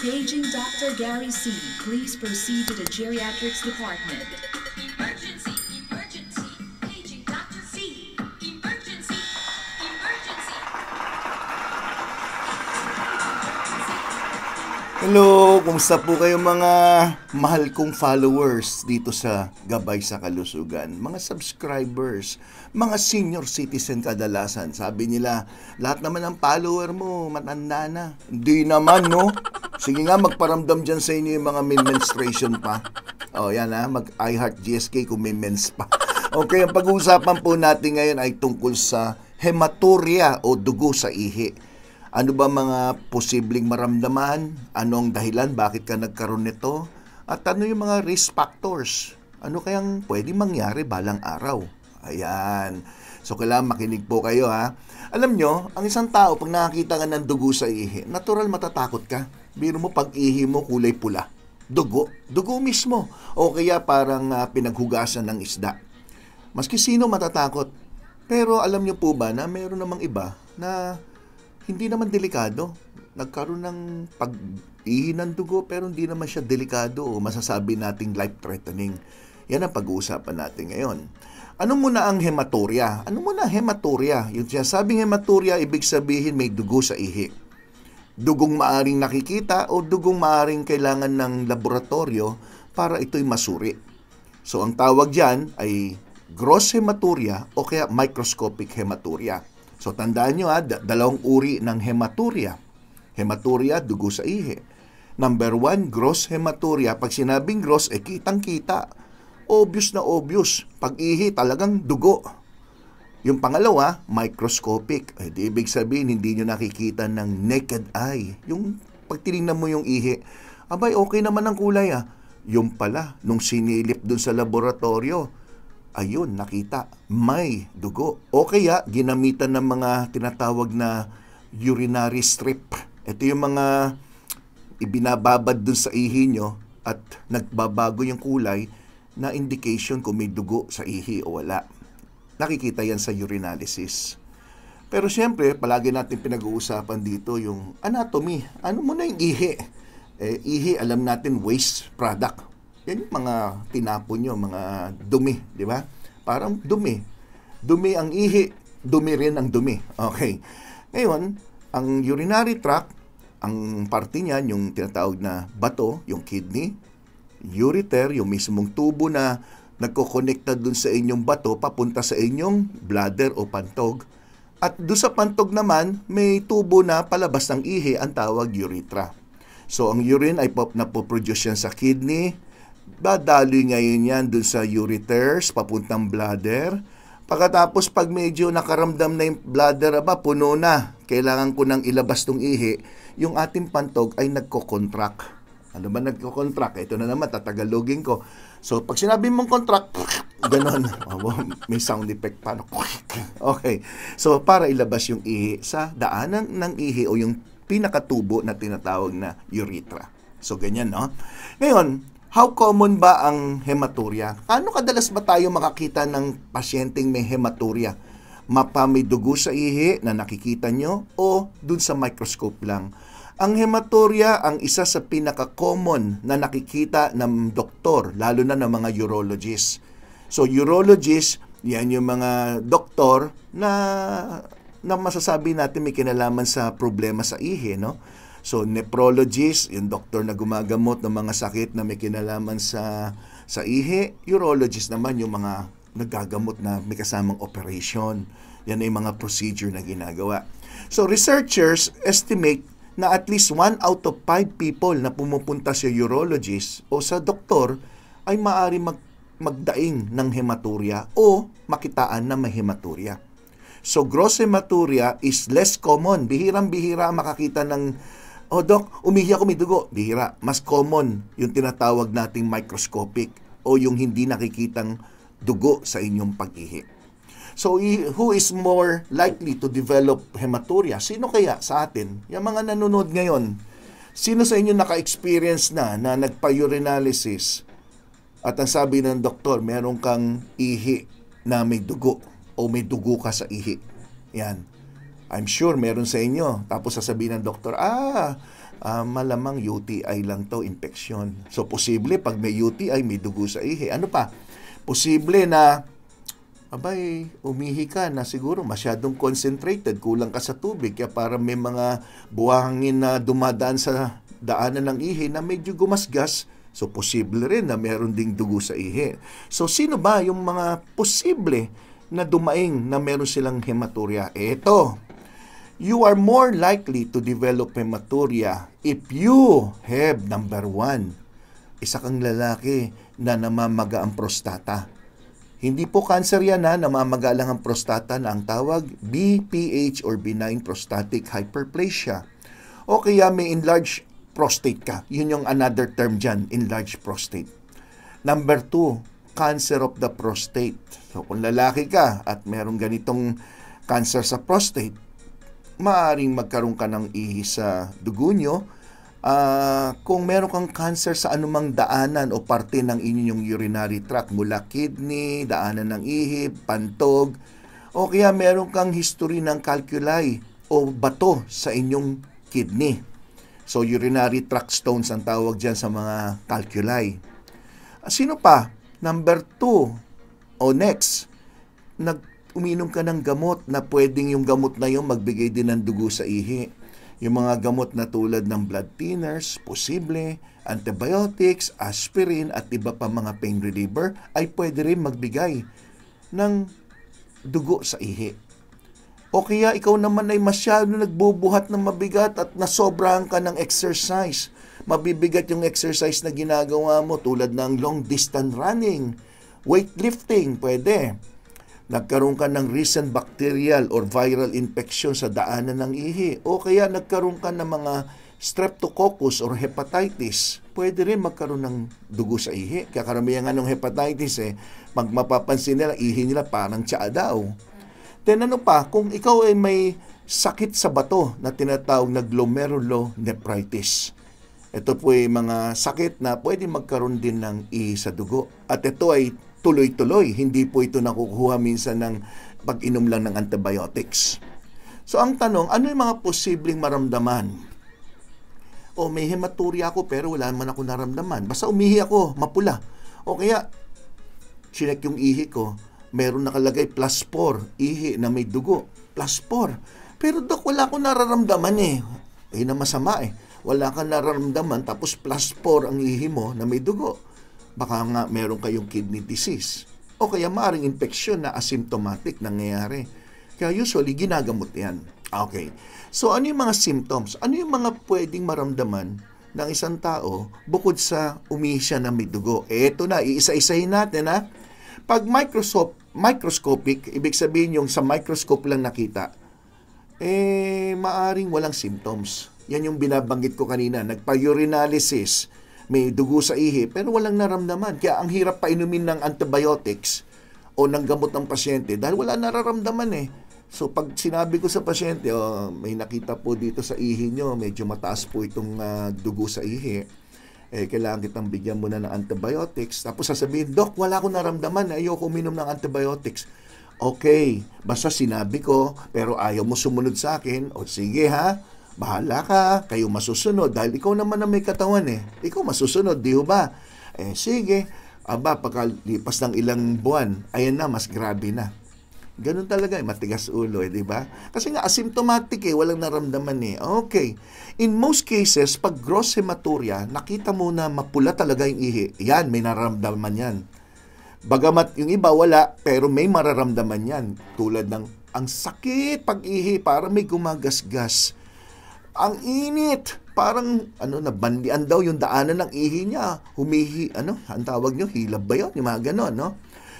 Paging Dr. Gary C. Please proceed to the geriatrics department. Emergency! Emergency! Paging Dr. C! Emergency! Emergency! Hello, kumusta po kayo mga mahal kong followers dito sa Gabay sa Kalusugan? Mga subscribers, mga senior citizen kadalasan. Sabi nila, lahat naman ng follower mo, matanda na. Hindi naman, no? Sige nga, magparamdam dyan sa inyo yung mga may menstruation pa. O, yan ha, mag-iHeart GSK kung may mens pa. Okay, ang pag-uusapan po natin ngayon ay tungkol sa hematuria o dugo sa ihi. Ano ba mga posibleng maramdaman? Anong dahilan? Bakit ka nagkaroon nito? At ano yung mga risk factors? Ano kayang pwedeng mangyari balang araw? Ayan. So, kailangan makinig po kayo ha. Alam nyo, ang isang tao, pag nakakita ka ng dugo sa ihi, natural matatakot ka. Biro mo, pag ihi mo, kulay pula. Dugo. Dugo mismo. O kaya parang pinaghugasan ng isda. Maski sino matatakot. Pero alam nyo po ba na mayroon namang iba na hindi naman delikado. Nagkaroon ng pag-ihi ng dugo pero hindi naman siya delikado o masasabi nating life-threatening. Yan ang pag-uusapan natin ngayon. Ano muna ang hematuria? Ano muna ang hematuria? Yung sinasabing hematuria, ibig sabihin may dugo sa ihi. Dugong maaring nakikita o dugong maaring kailangan ng laboratorio para ito'y masuri. So ang tawag dyan ay gross hematuria o kaya microscopic hematuria. So tandaan nyo dalawang uri ng hematuria. Hematuria, dugo sa ihi. Number 1, gross hematuria. Pag sinabing gross, kitang-kita. Obvious na obvious. Pag ihi, talagang dugo. Yung pangalawa, microscopic. Di ibig sabihin, hindi nyo nakikita ng naked eye. Yung pag tinignan mo yung ihi, abay, okay naman ang kulay Yung pala, nung sinilip dun sa laboratorio, ayun, nakita, may dugo. O kaya, ginamitan ng mga tinatawag na urinary strip. Ito yung mga ibinababad dun sa ihi nyo at nagbabago yung kulay na indication kung may dugo sa ihi o wala. Nakikita yan sa urinalysis. Pero siyempre, palagi natin pinag-uusapan dito yung anatomy. Ano muna yung ihi? Ihi, alam natin, waste product. Yan yung mga tinapon nyo, mga dumi, di ba? Parang dumi. Dumi ang ihi, dumi rin ang dumi. Okay. Ngayon, ang urinary tract, ang parte niyan, yung tinatawag na bato, yung kidney, ureter, yung mismong tubo na nagkokonekta dun sa inyong bato, papunta sa inyong bladder o pantog. At dun sa pantog naman, may tubo na palabas ng ihi, ang tawag urethra. So, ang urine ay napoproduce yan sa kidney, dadaloy ngayon yan dun sa ureters, papuntang bladder. Pagkatapos, pag medyo nakaramdam na yung bladder, puno na, kailangan ko nang ilabas tong ihi, yung ating pantog ay nagko-contract. Ano ba nagko-contract? Ito na naman, tatagalogin ko. So, pag sinabi mong contract, ganon. May sound effect pa. Okay. So, para ilabas yung ihi sa daanan ng ihi o yung pinakatubo na tinatawag na urethra. So, ganyan, no? Ngayon, how common ba ang hematuria? Ano kadalas ba tayo makakita ng pasyenteng may hematuria? May dugo sa ihi na nakikita nyo o dun sa microscope lang? Ang hematuria ang isa sa pinaka-common na nakikita ng doktor, lalo na ng mga urologist. So, urologist, yan yung mga doktor na masasabi natin may kinalaman sa problema sa ihi, no? So, nephrologist, yung doktor na gumagamot ng mga sakit na may kinalaman sa ihi. Urologist naman, yung mga nagagamot na may kasamang operation. Yan ay mga procedure na ginagawa. So, researchers estimate na at least 1 out of 5 people na pumupunta sa urologist o sa doktor ay maaari magdaing ng hematuria o makitaan na may hematuria. So, gross hematuria is less common. Bihirang-bihira makakita ng, Doc, umihi ako, may dugo. Bihira. Mas common yung tinatawag nating microscopic o yung hindi nakikitang dugo sa inyong pag-ihi. So, who is more likely to develop hematuria? Sino kaya sa atin? Yung mga nanonood ngayon, sino sa inyo naka-experience na nagpa-urinalysis at ang sabi ng doktor, meron kang ihi na may dugo o may dugo ka sa ihi? Yan. I'm sure meron sa inyo. Tapos sasabihin ng doktor, malamang UTI lang to, infection. So, posible pag may UTI, may dugo sa ihi. Ano pa? Posible na, umihi ka na siguro masyadong concentrated, kulang ka sa tubig, kaya para may mga buhangin na dumadaan sa daanan ng ihi na medyo gumasgas, so posible rin na meron ding dugo sa ihi. So, sino ba yung mga posible na dumaing na meron silang hematuria? Ito. You are more likely to develop hematuria if you have, number 1, isa kang lalaki na namamaga ang prostata. Hindi po cancer yan na namamaga lang ang prostata na ang tawag BPH or benign prostatic hyperplasia. O kaya may enlarged prostate ka. Yun yung another term dyan, enlarged prostate. Number 2, cancer of the prostate. So kung lalaki ka at merong ganitong cancer sa prostate, maaring magkaroon ka ng ihi sa dugo nyo. Kung meron kang cancer sa anumang daanan o parte ng inyong urinary tract, mula kidney, daanan ng ihi, pantog, o kaya meron kang history ng calculi o bato sa inyong kidney. So, urinary tract stones ang tawag dyan sa mga calculi. Sino pa? Number 2, o next, uminom ka ng gamot na pwedeng yung gamot na yung magbigay din ng dugo sa ihi. Yung mga gamot na tulad ng blood thinners, posible, antibiotics, aspirin, at iba pa mga pain reliever ay pwede rin magbigay ng dugo sa ihi. O kaya ikaw naman ay masyado nagbubuhat ng mabigat at nasobrahan ka ng exercise. Mabibigat yung exercise na ginagawa mo tulad ng long distance running, weightlifting, pwede. Nagkaroon ka ng recent bacterial or viral infection sa daanan ng ihi, o kaya nagkaroon ka ng mga streptococcus or hepatitis, pwede rin magkaroon ng dugo sa ihi. Kaya karamihan nga ng hepatitis, pag mapapansin nila, ihi nila parang tsaa daw. Then ano pa, kung ikaw ay may sakit sa bato na tinatawag na glomerulonephritis, ito po ay mga sakit na pwede magkaroon din ng ihi sa dugo. At ito ay tuloy-tuloy. Hindi po ito nakukuha minsan ng pag-inom lang ng antibiotics. So, ang tanong, ano yung mga posibleng maramdaman? May hematuria ako pero wala naman ako naramdaman. Basta umihi ako, mapula. O kaya, chinek yung ihi ko, meron nakalagay +4, ihi na may dugo, +4. Pero dok, wala akong nararamdaman na masama Wala kang nararamdaman tapos +4 ang ihi mo na may dugo. Baka nga meron kayong kidney disease. O kaya maaaring infection na asymptomatic nangyayari. Kaya usually, ginagamot yan. Okay. So, ano yung mga symptoms? Ano yung mga pwedeng maramdaman ng isang tao bukod sa umihi siya na may dugo? Eto na, iisa-isahin natin ha. Pag microscopic, ibig sabihin yung sa microscope lang nakita, maaring walang symptoms. Yan yung binabanggit ko kanina. Nagpa-urinalysis, may dugo sa ihi, pero walang naramdaman. Kaya ang hirap pa inumin ng antibiotics o ng gamot ng pasyente dahil wala nararamdaman So pag sinabi ko sa pasyente, may nakita po dito sa ihi nyo, medyo mataas po itong dugo sa ihi, kailangan kitang bigyan muna ng antibiotics. Tapos sasabihin, Dok, wala akong naramdaman, ayoko uminom ng antibiotics. Okay, basta sinabi ko, pero ayaw mo sumunod sa akin, o sige ha, bahala ka, kayo masusunod dahil ikaw naman na may katawan Ikaw masusunod, di ba? Sige. Pagkalipas ng ilang buwan, ayan na, mas grabe na. Ganun talaga, matigas ulo, di ba? Kasi nga, asymptomatic walang naramdaman Okay. In most cases, pag gross hematuria, nakita mo na mapula talaga yung ihi. Yan, may nararamdaman yan. Bagamat yung iba, wala, pero may mararamdaman yan. Tulad ng, ang sakit pag-ihi, parang may gumagasgas. Ang init, parang nabandian daw yung daanan ng ihi niya. Humihi, ang tawag niyo, hilab ba yun? Yung mga ganon, no?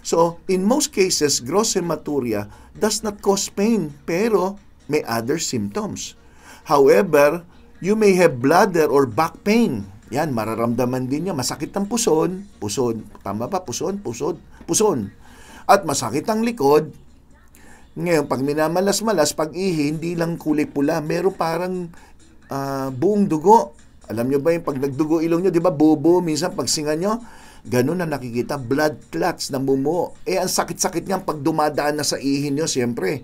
So, in most cases, gross hematuria does not cause pain, pero may other symptoms. However, you may have bladder or back pain. Yan, mararamdaman din niya. Masakit ang puson. Tama ba? Puson. At masakit ang likod. Ngayon, pag minamalas-malas, pag-ihi, hindi lang kulay pula, meron parang buong dugo. Alam nyo ba yung pag nagdugo ilong nyo, di ba, bubo, minsan pagsinga nyo, ganun na nakikita, blood clots na bumuo. Ang sakit-sakit niyan pag dumadaan na sa ihi nyo, siyempre.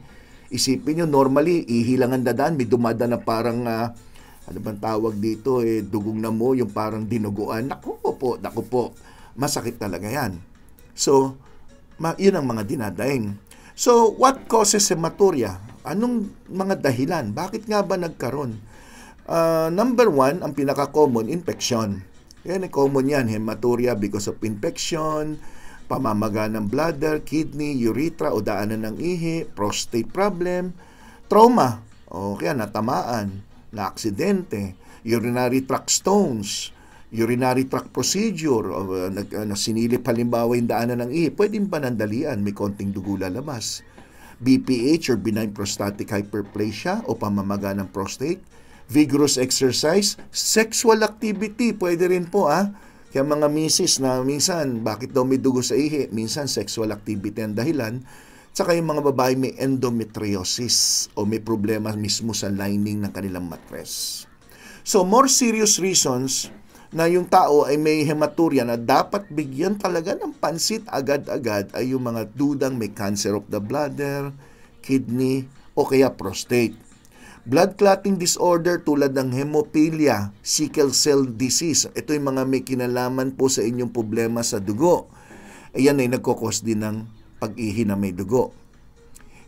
Isipin nyo, normally, ihi lang ang dadaan, may dumadaan na parang, ano bang tawag dito, dugong na mo, yung parang dinuguan. Naku po, masakit talaga yan. So, yun ang mga dinadaing. So, what causes hematuria? Anong mga dahilan? Bakit nga ba nagkaroon? Number 1, ang pinaka-common, infection. Yan, common yan, hematuria because of infection, pamamaga ng bladder, kidney, urethra o daanan ng ihi, prostate problem, trauma, o kaya natamaan, na aksidente, urinary tract stones, urinary tract procedure, o sinilip halimbawa yung daanan ng ihi, pwedeng panandalian, may konting dugo lalabas. BPH or benign prostatic hyperplasia o pamamaga ng prostate, vigorous exercise, sexual activity, pwede rin po Kaya mga misis na minsan, bakit daw may dugo sa ihi? Minsan sexual activity ang dahilan. Tsaka yung mga babae may endometriosis o may problema mismo sa lining ng kanilang mattress. So more serious reasons na yung tao ay may hematuria na dapat bigyan talaga ng pansit agad-agad ay yung mga dudang may cancer of the bladder, kidney o kaya prostate. Blood clotting disorder tulad ng hemophilia, sickle cell disease. Ito yung mga may kinalaman po sa inyong problema sa dugo. Ayan ay nagkakos din ng pag-ihi na may dugo.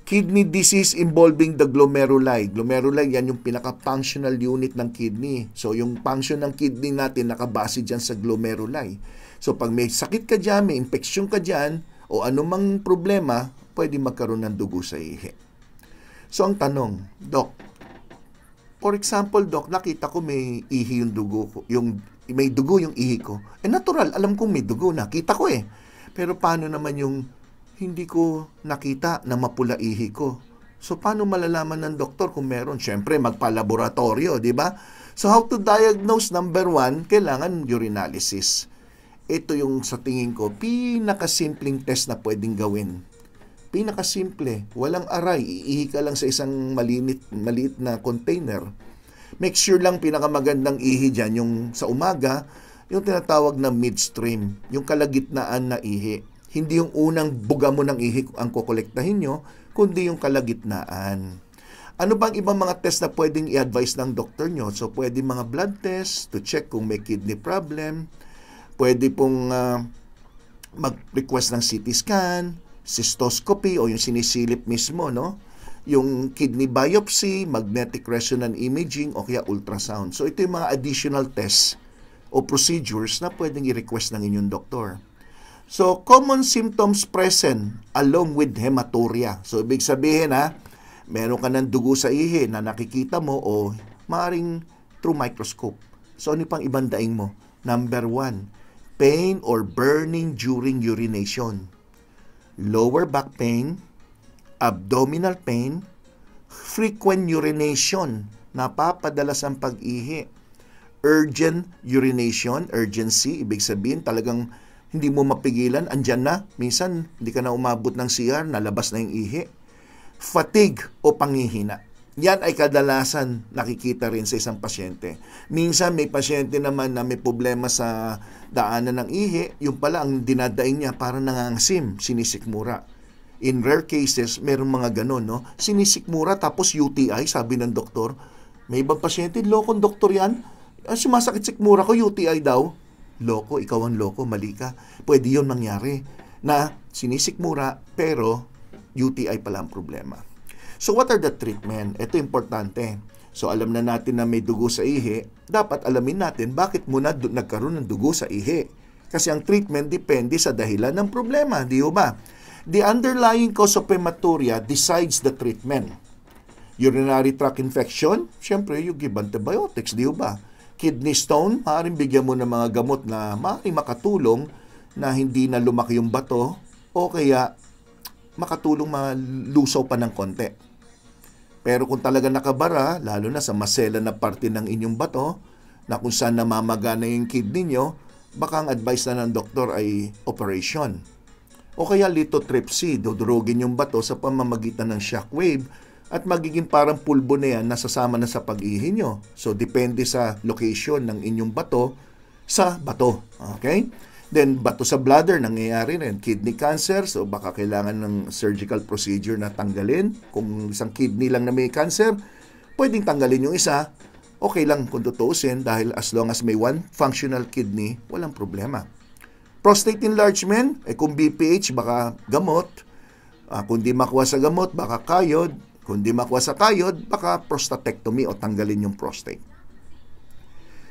Kidney disease involving the glomeruli. Glomeruli, yan yung pinaka-functional unit ng kidney. So, yung function ng kidney natin nakabase dyan sa glomeruli. So, pag may sakit ka dyan, may infeksyon ka dyan, o anumang problema, pwede magkaroon ng dugo sa ihi. So, ang tanong, Doc, for example, Doc, nakita ko may ihi yung dugo ko, may dugo yung ihi ko. Natural, alam kong may dugo, nakita ko Pero paano naman yung hindi ko nakita na mapula ihi ko? So, paano malalaman ng doktor kung meron? Siyempre, magpa-laboratorio, di ba? So, how to diagnose? Number 1, kailangan urinalysis. Ito yung sa tingin ko, pinakasimpleng test na pwedeng gawin. Pinakasimple, walang aray, iihi ka lang sa isang maliit na container. Make sure lang pinakamagandang ihi dyan, yung sa umaga, yung tinatawag na midstream, yung kalagitnaan na ihi. Hindi yung unang buga mo ng ihi ang kukolektahin nyo, kundi yung kalagitnaan. Ano bang ibang mga test na pwedeng i-advise ng doktor nyo? So, pwede mga blood test to check kung may kidney problem. Pwede pong mag-request ng CT scan, cystoscopy o yung sinisilip mismo, no? Yung kidney biopsy, magnetic resonance imaging o kaya ultrasound. So ito yung mga additional tests o procedures na pwedeng i-request ng inyong doktor. So common symptoms present along with hematuria. So ibig sabihin meron ka ng dugo sa ihi na nakikita mo o maaring through microscope. So ano pang ibang daing mo? Number 1, pain or burning during urination. Lower back pain, abdominal pain, frequent urination, napapadalas ang pag-ihi, urgent urination, urgency, ibig sabihin talagang hindi mo mapigilan, andyan na, minsan hindi ka na umabot ng CR, nalabas na yung ihi, fatigue o panghihina. Yan ay kadalasan nakikita rin sa isang pasyente. Minsan may pasyente naman na may problema sa daanan ng ihi, yung pala ang dinadaing niya parang nangangasim, sinisikmura. In rare cases, meron mga ganon, no? Sinisikmura tapos UTI, sabi ng doktor. May ibang pasyente, lokong doktor yan. Sumasakit sikmura ko, UTI daw. Loko, ikaw ang loko, mali ka. Pwede yun mangyari na sinisikmura pero UTI pala ang problema. So what are the treatment? Ito importante. So alam na natin na may dugo sa ihi, dapat alamin natin bakit muna nagkaroon ng dugo sa ihi. Kasi ang treatment depende sa dahilan ng problema, di ba? The underlying cause of hematuria decides the treatment. Urinary tract infection, syempre you give antibiotics, di ba? Kidney stone, maaaring bigyan mo ng mga gamot na maaaring makatulong na hindi na lumaki yung bato o kaya makatulong malusaw pa ng konti. Pero kung talaga nakabara, lalo na sa masela na parte ng inyong bato, na kung saan namamagana yung kidney nyo, baka ang advice na ng doktor ay operation. O kaya lithotripsy, dudurugin yung bato sa pamamagitan ng shockwave at magiging parang pulbo na yan nasasama na sa pag-ihi nyo. So, depende sa location ng inyong bato sa bato. Okay? Then, bato sa bladder, nangyayari rin. Kidney cancer, so baka kailangan ng surgical procedure na tanggalin. Kung isang kidney lang na may cancer, pwedeng tanggalin yung isa. Okay lang kung tutuusin dahil as long as may one functional kidney, walang problema. Prostate enlargement, kung BPH, baka gamot. Kung di makuha sa gamot, baka kayod. Kung di makuha sa kayod, baka prostatectomy o tanggalin yung prostate.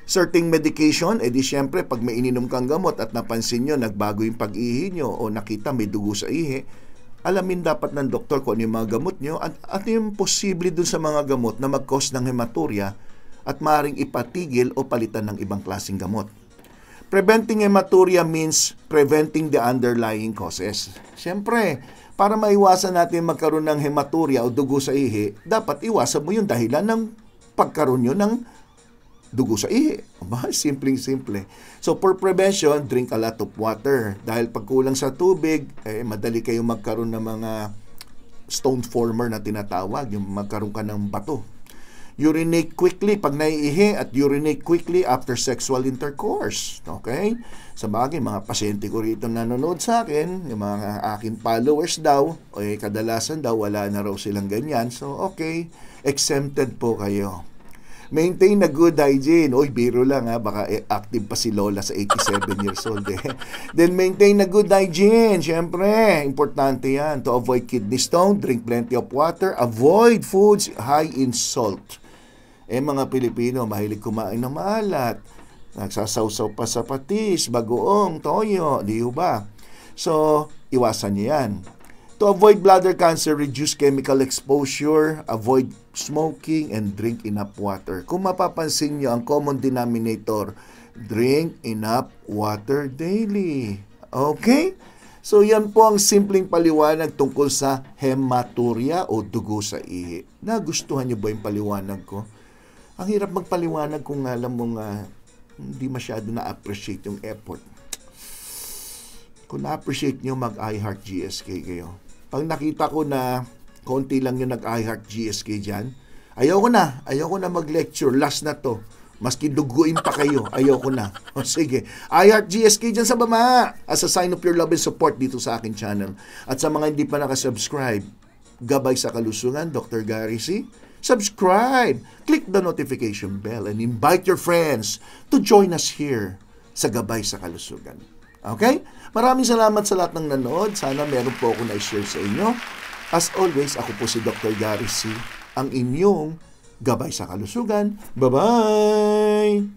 Certain medication, di syempre, pag may ininom kang gamot at napansin nyo, nagbago yung pag-ihi nyo o nakita may dugo sa ihi, alamin dapat ng doktor kung ano yung mga gamot nyo at yung posible dun sa mga gamot na mag-cause ng hematuria at maaaring ipatigil o palitan ng ibang klaseng gamot. Preventing hematuria means preventing the underlying causes. Syempre, para maiwasan natin magkaroon ng hematuria o dugo sa ihi, dapat iwasan mo yung dahilan ng pagkaroon nyo ng dugo sa ihi. Simpleng-simple. So, for prevention, drink a lot of water. Dahil pag kulang sa tubig, madali kayong magkaroon ng mga stone former na tinatawag, yung magkaroon ka ng bato. Urinate quickly pag naiihi at urinate quickly after sexual intercourse. Okay? Sa bagay, mga pasyente ko rito nanonood sa akin, yung mga aking followers daw, kadalasan daw, wala na raw silang ganyan. So, okay, exempted po kayo. Maintain a good hygiene. Oy, biro lang baka active pa si Lola sa 87 years old Then maintain a good hygiene. Siyempre, importante yan. To avoid kidney stone, drink plenty of water, avoid foods high in salt. Mga Pilipino, mahilig kumain ng maalat. Nagsasawsaw pa sa patis, bagoong, toyo, di ba? So, iwasan niyo yan. To avoid bladder cancer, reduce chemical exposure, avoid smoking, and drink enough water. Kung mapapansin nyo, ang common denominator, drink enough water daily. Okay? So, yan po ang simpleng paliwanag tungkol sa hematuria o dugo sa ihi. Nagustuhan nyo ba yung paliwanag ko? Ang hirap magpaliwanag kung alam mong hindi masyado na-appreciate yung effort. Kung na-appreciate nyo, mag-iHeart GSK kayo. Pag nakita ko na konti lang yung nag-iHeart GSK dyan, ayoko na mag-lecture. Last na to. Maski duguin pa kayo, ayoko na. O sige, iHeart GSK dyan sa baba as a sign of your love and support dito sa akin channel. At sa mga hindi pa nakasubscribe, Gabay sa Kalusugan, Dr. Gary C. Subscribe! Click the notification bell and invite your friends to join us here sa Gabay sa Kalusugan. Okay? Maraming salamat sa lahat ng nanood. Sana meron po ako na-share sa inyo. As always, ako po si Dr. Gary C., ang inyong Gabay sa Kalusugan. Bye-bye!